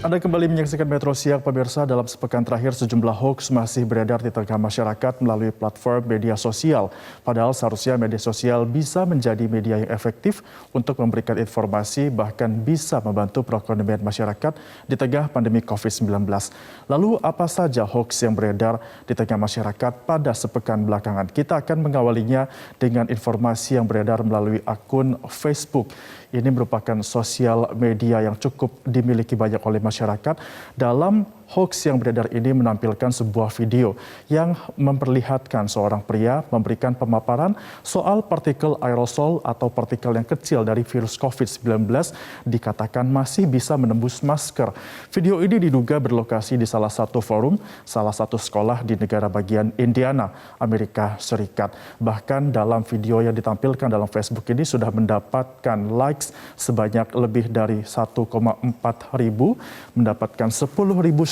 Anda kembali menyaksikan Metro Siang, pemirsa. Dalam sepekan terakhir, sejumlah hoax masih beredar di tengah masyarakat melalui platform media sosial. Padahal seharusnya media sosial bisa menjadi media yang efektif untuk memberikan informasi, bahkan bisa membantu perekonomian masyarakat di tengah pandemi COVID-19. Lalu apa saja hoax yang beredar di tengah masyarakat pada sepekan belakangan? Kita akan mengawalinya dengan informasi yang beredar melalui akun Facebook. Ini merupakan sosial media yang cukup dimiliki banyak oleh masyarakat. Dalam hoax yang beredar ini menampilkan sebuah video yang memperlihatkan seorang pria memberikan pemaparan soal partikel aerosol atau partikel yang kecil dari virus COVID-19 dikatakan masih bisa menembus masker. Video ini diduga berlokasi di salah satu forum, salah satu sekolah di negara bagian Indiana, Amerika Serikat. Bahkan dalam video yang ditampilkan dalam Facebook ini sudah mendapatkan likes sebanyak lebih dari 1,4 ribu, mendapatkan 10.000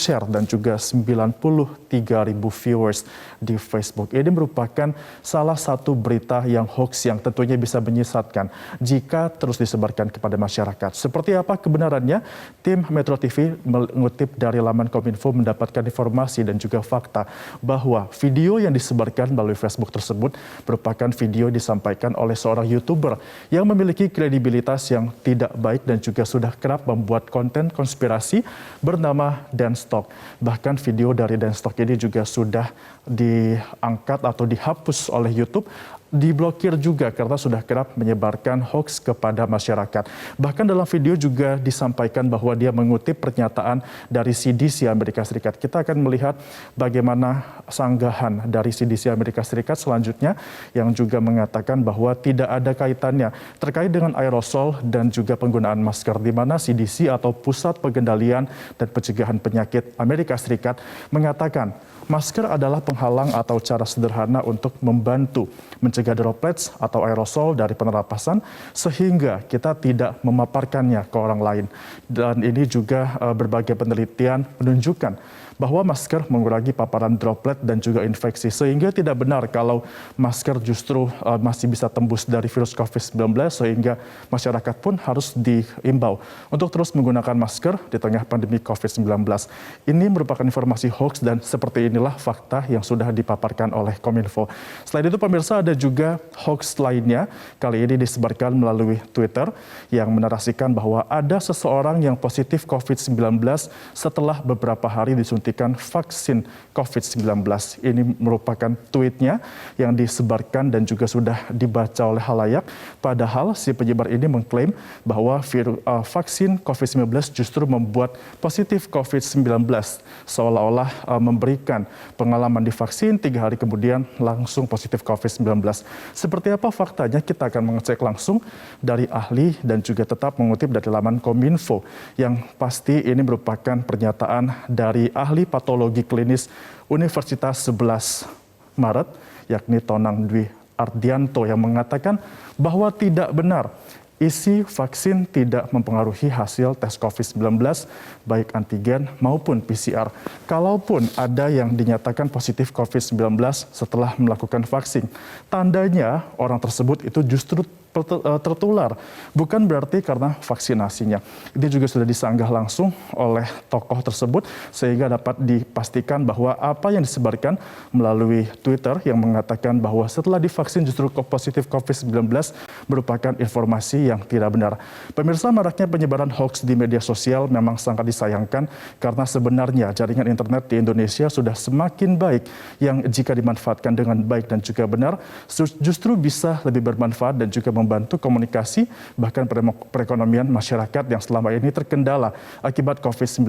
share dan juga 93.000 viewers di Facebook. Ini merupakan salah satu berita yang hoax yang tentunya bisa menyesatkan jika terus disebarkan kepada masyarakat. Seperti apa kebenarannya? Tim Metro TV mengutip dari laman Kominfo mendapatkan informasi dan juga fakta bahwa video yang disebarkan melalui Facebook tersebut merupakan video disampaikan oleh seorang YouTuber yang memiliki kredibilitas yang tidak baik dan juga sudah kerap membuat konten konspirasi bernama Dan Stock. Bahkan video dari Dan Stock ini juga sudah diangkat atau dihapus oleh YouTube, diblokir juga karena sudah kerap menyebarkan hoax kepada masyarakat. Bahkan dalam video juga disampaikan bahwa dia mengutip pernyataan dari CDC Amerika Serikat. Kita akan melihat bagaimana sanggahan dari CDC Amerika Serikat selanjutnya yang juga mengatakan bahwa tidak ada kaitannya terkait dengan aerosol dan juga penggunaan masker, di mana CDC atau Pusat Pengendalian dan Pencegahan Penyakit Amerika Serikat mengatakan masker adalah penghalang atau cara sederhana untuk membantu mencegah droplets atau aerosol dari pernapasan sehingga kita tidak memaparkannya ke orang lain. Dan ini juga berbagai penelitian menunjukkan bahwa masker mengurangi paparan droplet dan juga infeksi, sehingga tidak benar kalau masker justru masih bisa tembus dari virus COVID-19, sehingga masyarakat pun harus diimbau untuk terus menggunakan masker di tengah pandemi COVID-19. Ini merupakan informasi hoax dan seperti inilah fakta yang sudah dipaparkan oleh Kominfo. Selain itu pemirsa, ada juga hoax lainnya, kali ini disebarkan melalui Twitter yang menarasikan bahwa ada seseorang yang positif COVID-19 setelah beberapa hari disuntikan vaksin COVID-19. Ini merupakan tweetnya yang disebarkan dan juga sudah dibaca oleh halayak. Padahal si penyebar ini mengklaim bahwa vaksin COVID-19 justru membuat positif COVID-19, seolah-olah memberikan pengalaman divaksin 3 hari kemudian langsung positif COVID-19. Seperti apa faktanya? Kita akan mengecek langsung dari ahli dan juga tetap mengutip dari laman Kominfo. Yang pasti ini merupakan pernyataan dari ahli patologi klinis Universitas 11 Maret, yakni Tonang Dwi Ardianto, yang mengatakan bahwa tidak benar isi vaksin tidak mempengaruhi hasil tes COVID-19 baik antigen maupun PCR. Kalaupun ada yang dinyatakan positif COVID-19 setelah melakukan vaksin, tandanya orang tersebut itu justru tertular, bukan berarti karena vaksinasinya. Ini juga sudah disanggah langsung oleh tokoh tersebut sehingga dapat dipastikan bahwa apa yang disebarkan melalui Twitter yang mengatakan bahwa setelah divaksin justru positif COVID-19 merupakan informasi yang tidak benar. Pemirsa, maraknya penyebaran hoax di media sosial memang sangat disayangkan karena sebenarnya jaringan internet di Indonesia sudah semakin baik yang jika dimanfaatkan dengan baik dan juga benar justru bisa lebih bermanfaat dan juga membantu komunikasi bahkan perekonomian masyarakat yang selama ini terkendala akibat COVID-19.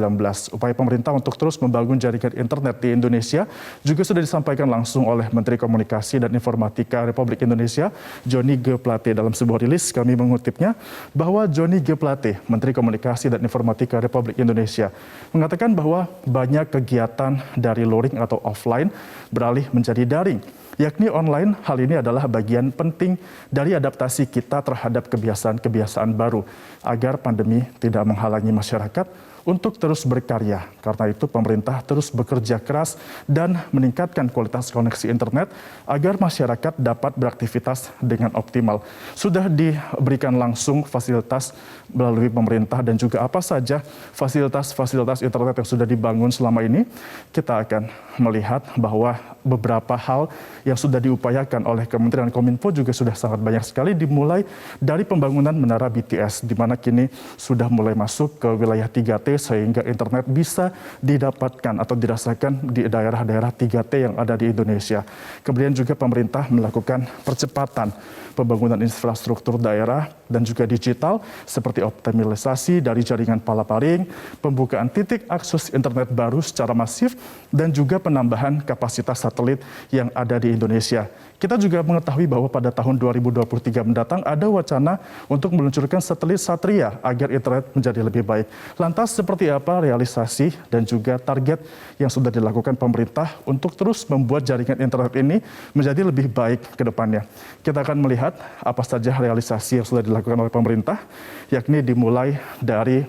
Upaya pemerintah untuk terus membangun jaringan internet di Indonesia juga sudah disampaikan langsung oleh Menteri Komunikasi dan Informatika Republik Indonesia, Johnny G. Plate. Dalam sebuah rilis kami mengutipnya bahwa Johnny G. Plate, Menteri Komunikasi dan Informatika Republik Indonesia, mengatakan bahwa banyak kegiatan dari luring atau offline beralih menjadi daring, yakni online. Hal ini adalah bagian penting dari adaptasi kita terhadap kebiasaan-kebiasaan baru agar pandemi tidak menghalangi masyarakat untuk terus berkarya. Karena itu pemerintah terus bekerja keras dan meningkatkan kualitas koneksi internet agar masyarakat dapat beraktivitas dengan optimal. Sudah diberikan langsung fasilitas melalui pemerintah dan juga apa saja fasilitas-fasilitas internet yang sudah dibangun selama ini. Kita akan melihat bahwa beberapa hal yang sudah diupayakan oleh Kementerian Kominfo juga sudah sangat banyak sekali, dimulai dari pembangunan menara BTS, di mana kini sudah mulai masuk ke wilayah 3T sehingga internet bisa didapatkan atau dirasakan di daerah-daerah 3T yang ada di Indonesia. Kemudian juga pemerintah melakukan percepatan pembangunan infrastruktur daerah dan juga digital seperti optimalisasi dari jaringan palaparing, pembukaan titik akses internet baru secara masif, dan juga penambahan kapasitas satelit yang ada di Indonesia. Kita juga mengetahui bahwa pada tahun 2023 mendatang ada wacana untuk meluncurkan satelit Satria agar internet menjadi lebih baik. Lantas seperti apa realisasi dan juga target yang sudah dilakukan pemerintah untuk terus membuat jaringan internet ini menjadi lebih baik ke depannya? Kita akan melihat apa saja realisasi yang sudah dilakukan oleh pemerintah, yakni dimulai dari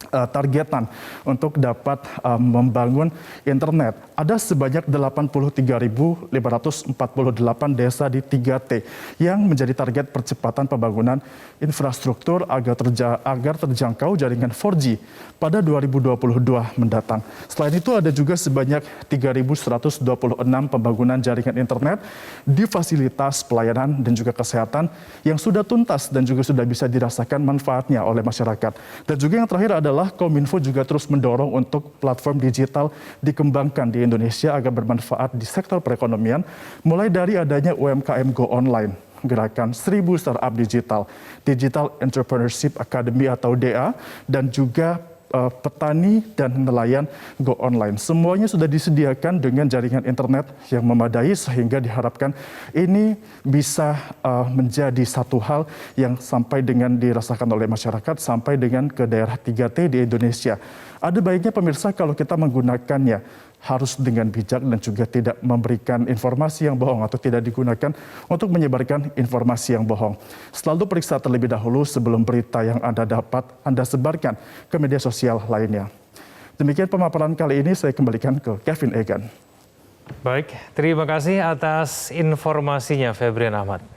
targetan untuk dapat membangun internet. Ada sebanyak 83.548 desa di 3T yang menjadi target percepatan pembangunan infrastruktur agar terjangkau jaringan 4G pada 2022 mendatang. Selain itu ada juga sebanyak 3.126 pembangunan jaringan internet di fasilitas pelayanan dan juga kesehatan yang sudah tuntas dan juga sudah bisa dirasakan manfaatnya oleh masyarakat. Dan juga yang terakhir adalah Kominfo juga terus mendorong untuk platform digital dikembangkan di Indonesia agar bermanfaat di sektor perekonomian, mulai dari adanya UMKM Go Online, gerakan 1000 startup digital, Digital Entrepreneurship Academy atau DA, dan juga petani dan nelayan Go Online. Semuanya sudah disediakan dengan jaringan internet yang memadai sehingga diharapkan ini bisa menjadi satu hal yang sampai dengan dirasakan oleh masyarakat sampai dengan ke daerah 3T di Indonesia. Ada baiknya pemirsa kalau kita menggunakannya harus dengan bijak dan juga tidak memberikan informasi yang bohong atau tidak digunakan untuk menyebarkan informasi yang bohong. Selalu periksa terlebih dahulu sebelum berita yang Anda sebarkan ke media sosial lainnya. Demikian pemaparan kali ini, saya kembalikan ke Kevin Egan. Baik, terima kasih atas informasinya Febrian Ahmad.